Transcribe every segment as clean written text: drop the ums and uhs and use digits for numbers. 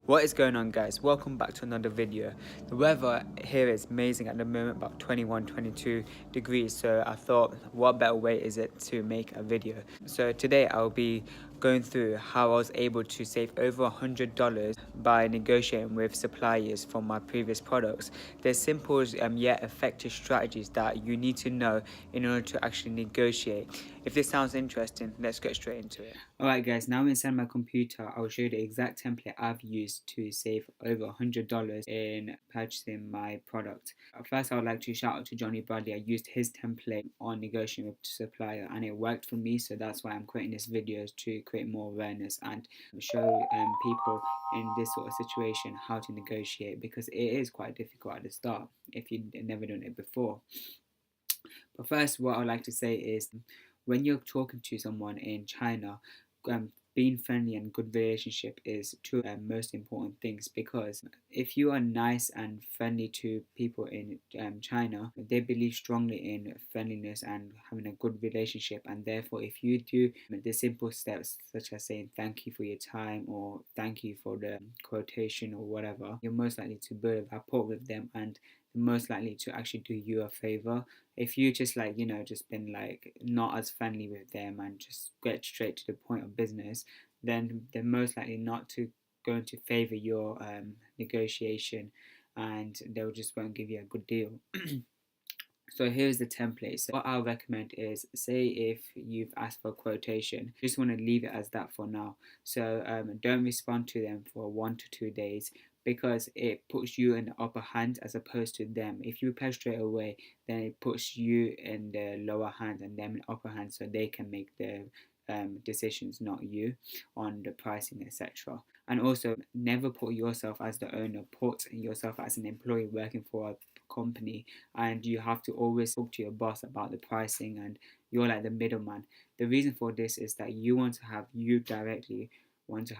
What is going on, guys? Welcome back to another video. The weather here is amazing at the moment, about 21-22 degrees, so I thought what better way is it to make a video. So today I'll be going through how I was able to save over $100 by negotiating with suppliers for my previous products. There's simple yet effective strategies that you need to know in order to actually negotiate. If this sounds interesting, let's get straight into it. Alright guys, now inside my computer I'll show you the exact template I've used to save over $100 in purchasing my product. First, I would like to shout out to Johnny Bradley. I used his template on negotiating with supplier and it worked for me, so that's why I'm creating this video, to create more awareness and show people in this sort of situation how to negotiate, because it is quite difficult at the start if you've never done it before. But first, what I would like to say is, when you're talking to someone in China, being friendly and good relationship is two most important things, because if you are nice and friendly to people in China, they believe strongly in friendliness and having a good relationship, and therefore if you do the simple steps such as saying thank you for your time or thank you for the quotation or whatever, you're most likely to build a rapport with them and most likely to actually do you a favor. If you just just been not as friendly with them and just get straight to the point of business, then they're most likely not to going to favor your negotiation, and they'll just won't give you a good deal. So here's the template. So what I'll recommend is, say if you've asked for a quotation, just want to leave it as that for now. So don't respond to them for 1 to 2 days, because it puts you in the upper hand as opposed to them. If you reply straight away, then it puts you in the lower hand and them in the upper hand, so they can make the decisions, not you, on the pricing, etc. And also, never put yourself as the owner, put yourself as an employee working for a company, and you have to always talk to your boss about the pricing, and you're like the middleman. The reason for this is that you want to have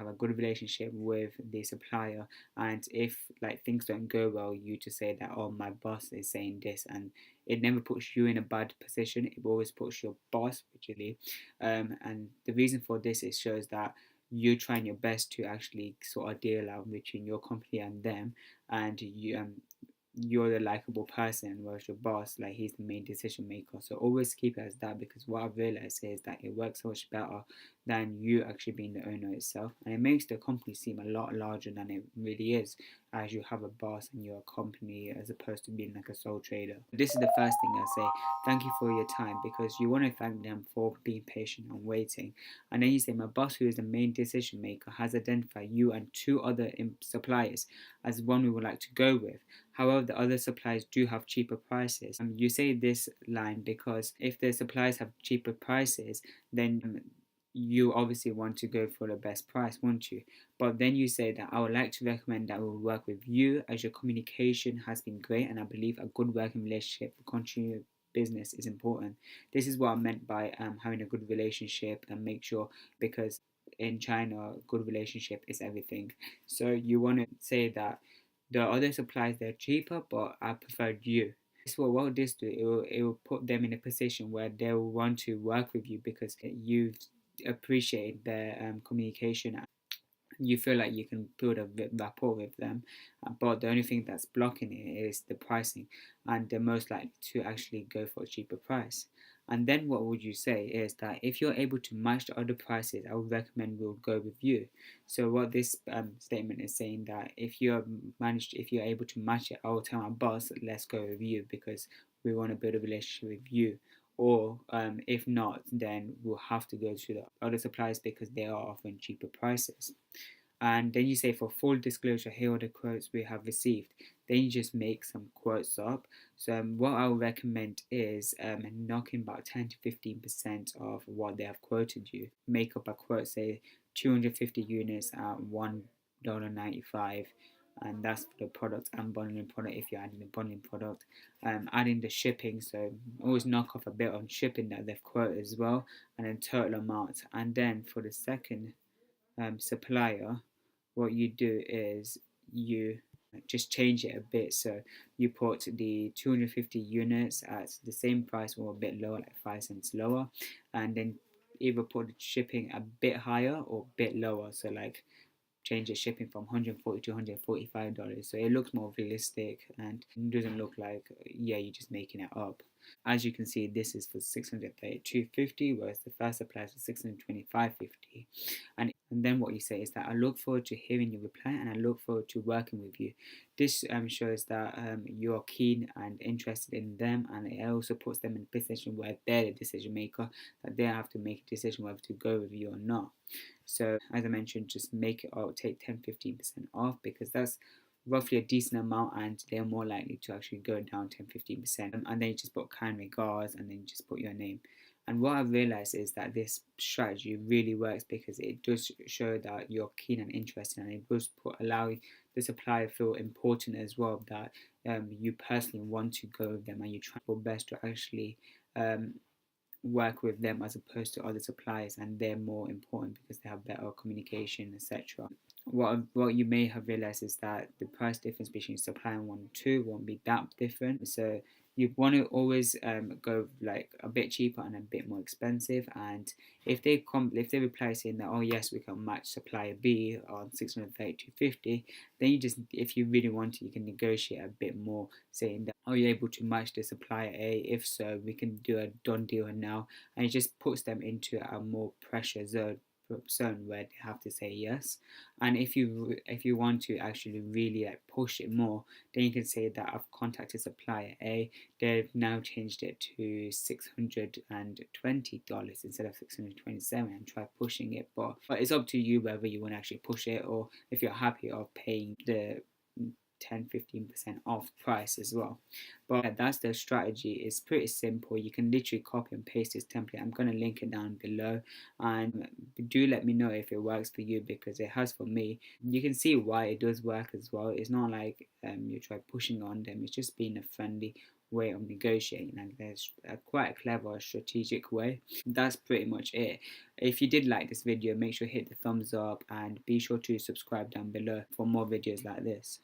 a good relationship with the supplier, and if things don't go well, you to say that, oh, my boss is saying this, and it never puts you in a bad position. It always puts your boss, and the reason for this, it shows that you're trying your best to actually sort of deal out between your company and them, and you're the likable person, whereas your boss, he's the main decision maker. So always keep it as that, because what I've realized is that it works so much better than you actually being the owner itself, and it makes the company seem a lot larger than it really is, as you have a boss and you're a company as opposed to being like a sole trader. This is the first thing I say: thank you for your time, because you want to thank them for being patient and waiting. And then you say, my boss, who is the main decision maker, has identified you and 2 other suppliers as one we would like to go with. However, the other suppliers do have cheaper prices. You say this line because if the suppliers have cheaper prices, then you obviously want to go for the best price, won't you? But then you say that I would like to recommend that we will work with you, as your communication has been great, and I believe a good working relationship for continued business is important. This is what I meant by having a good relationship, and make sure, because in China, good relationship is everything. So you want to say that the other suppliers, they're cheaper, but I preferred you. So what will this do? It will put them in a position where they will want to work with you, because you appreciate their communication. You feel like you can build a rapport with them, but the only thing that's blocking it is the pricing, and they're most likely to actually go for a cheaper price. And then what would you say is that if you're able to match the other prices, I would recommend we'll go with you. So what this statement is saying, that if you're able to match it, I will tell my boss, let's go with you, because we want to build a relationship with you. Or if not, then we'll have to go to the other suppliers, because they are offering cheaper prices. And then you say, for full disclosure, here are the quotes we have received. Then you just make some quotes up. So what I would recommend is knocking about 10 to 15% of what they have quoted you. Make up a quote, say 250 units at $1.95, and that's for the product and bundling product if you're adding the bundling product. Adding the shipping, so always knock off a bit on shipping that they've quoted as well, and then total amount. And then for the second supplier, what you do is you just change it a bit. So you put the 250 units at the same price or a bit lower, like 5 cents lower, and then either put the shipping a bit higher or a bit lower, so change the shipping from $140 to $145. So it looks more realistic and doesn't look like, yeah, you're just making it up. As you can see, this is for $632.50, whereas the first applies for $625.50. And then what you say is that I look forward to hearing your reply and I look forward to working with you. This shows that you're keen and interested in them, and it also puts them in a position where they're the decision maker, that they have to make a decision whether to go with you or not. So as I mentioned, just make it out, take 10-15% off, because that's roughly a decent amount and they're more likely to actually go down 10-15%. And then you just put kind regards and then you just put your name. And what I've realized is that this strategy really works because it does show that you're keen and interested, and it does allow the supplier feel important as well, that you personally want to go with them and you try your best to actually work with them as opposed to other suppliers, and they're more important because they have better communication, etc. What you may have realized is that the price difference between supplier 1 and 2 won't be that different. So you want to always go like a bit cheaper and a bit more expensive. And if they reply saying that, oh yes, we can match supplier B on 632.50, then you just, if you really want to, you can negotiate a bit more, saying that, are you able to match the supplier A? If so, we can do a done deal now. And it just puts them into a more pressure zone where they have to say yes. And if you want to actually really like push it more, then you can say that I've contacted supplier A, they've now changed it to $620 instead of $627, and try pushing it. But it's up to you whether you want to actually push it, or if you're happy of paying the 10-15% off price as well. But that's the strategy. It's pretty simple. You can literally copy and paste this template. I'm going to link it down below, and do let me know if it works for you, because it has for me. You can see why it does work as well. It's not like you try pushing on them. It's just being a friendly way of negotiating, and there's quite a clever strategic way. That's pretty much it. If you did like this video, make sure to hit the thumbs up and be sure to subscribe down below for more videos like this.